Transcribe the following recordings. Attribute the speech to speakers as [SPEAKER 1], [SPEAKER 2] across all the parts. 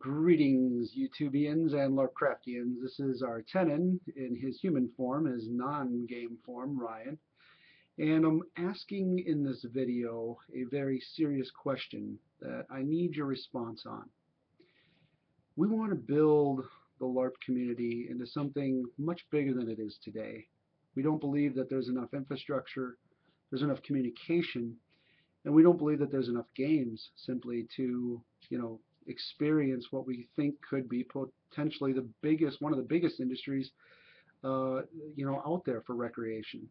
[SPEAKER 1] Greetings, YouTubians and LarpCraftians. This is our Tenon in his human form, his non-game form, Ryan. And I'm asking in this video a very serious question that I need your response on. We want to build the LARP community into something much bigger than it is today. We don't believe that there's enough infrastructure, there's enough communication, and we don't believe that there's enough games simply to, experience what we think could be potentially one of the biggest industries, out there for recreation.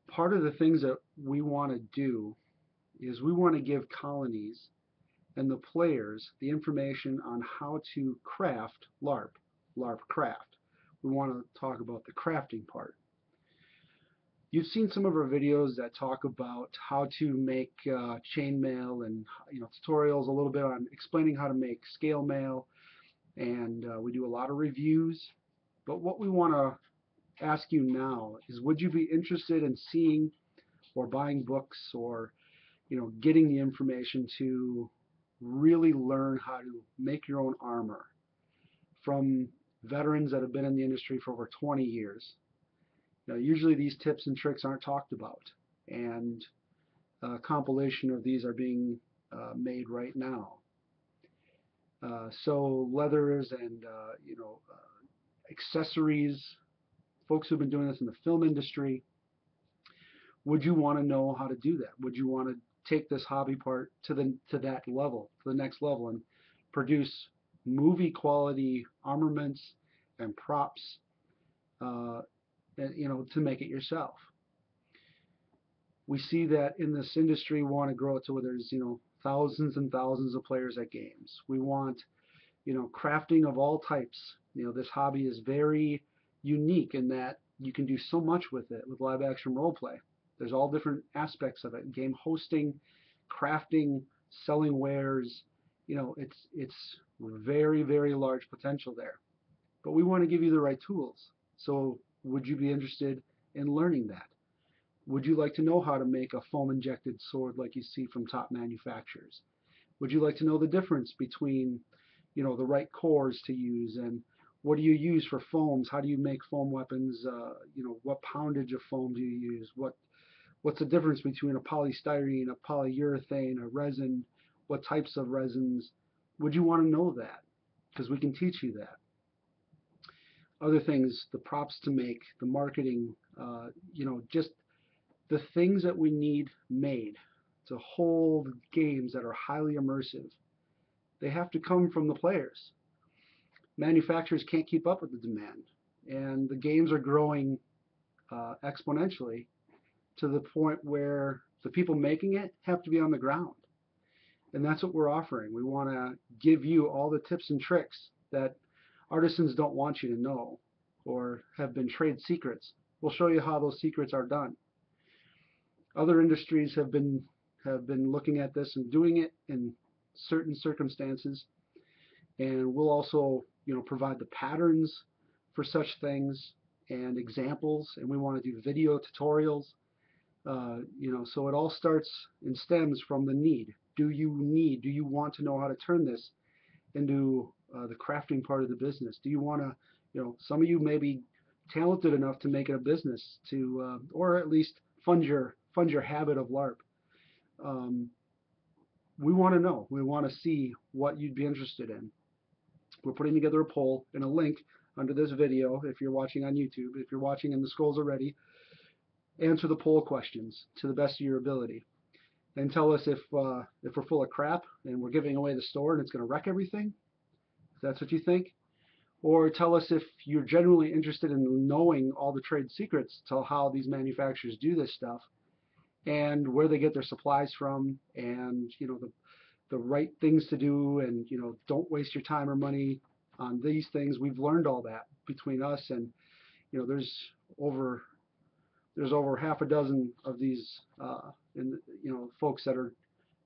[SPEAKER 1] Part of the things that we want to do is we want to give colonies and the players the information on how to craft LarpCraft. We want to talk about the crafting part. You've seen some of our videos that talk about how to make chainmail and tutorials a little bit on explaining how to make scale mail, and we do a lot of reviews. But what we want to ask you now is, would you be interested in seeing or buying books or getting the information to really learn how to make your own armor from veterans that have been in the industry for over 20 years? Usually these tips and tricks aren't talked about, and a compilation of these are being made right now. So leathers and accessories, folks who've been doing this in the film industry, would you want to know how to do that? Would you want to take this hobby part to that level, to the next level, and produce movie quality armaments and props, to make it yourself? We see that in this industry, we want to grow it to where there's thousands and thousands of players at games. We want crafting of all types. This hobby is very unique in that you can do so much with it with live action role play. There's all different aspects of it: game hosting, crafting, selling wares. It's very, very large potential there, but we want to give you the right tools. So would you be interested in learning that? Would you like to know how to make a foam injected sword like you see from top manufacturers? Would you like to know the difference between the right cores to use, and what do you use for foams? How do you make foam weapons? What poundage of foam do you use? What's the difference between a polystyrene, a polyurethane, a resin? What types of resins? Would you want to know that? Because we can teach you that. Other things, the props to make, the marketing, just the things that we need made to hold games that are highly immersive. They have to come from the players. Manufacturers can't keep up with the demand, and the games are growing exponentially to the point where the people making it have to be on the ground. And that's what we're offering. We want to give you all the tips and tricks that artisans don't want you to know or have been trade secrets. We'll show you how those secrets are done. Other industries have been looking at this and doing it in certain circumstances, and we'll also provide the patterns for such things and examples, and we want to do video tutorials. So it all starts and stems from the need. Do you want to know how to turn this into the crafting part of the business? Do you want to, some of you may be talented enough to make it a business to, or at least fund your habit of LARP. We want to know. We want to see what you'd be interested in. We're putting together a poll and a link under this video. If you're watching on YouTube, if you're watching in the scrolls already, answer the poll questions to the best of your ability, and tell us if we're full of crap and we're giving away the store and it's going to wreck everything. If that's what you think. Or tell us if you're genuinely interested in knowing all the trade secrets to how these manufacturers do this stuff and where they get their supplies from, and the right things to do, and don't waste your time or money on these things. We've learned all that between us, and there's over half a dozen of these folks that are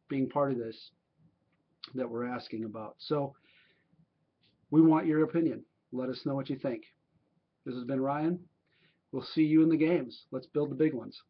[SPEAKER 1] being part of this that we're asking about. So we want your opinion. Let us know what you think. This has been Ryan. We'll see you in the games. Let's build the big ones.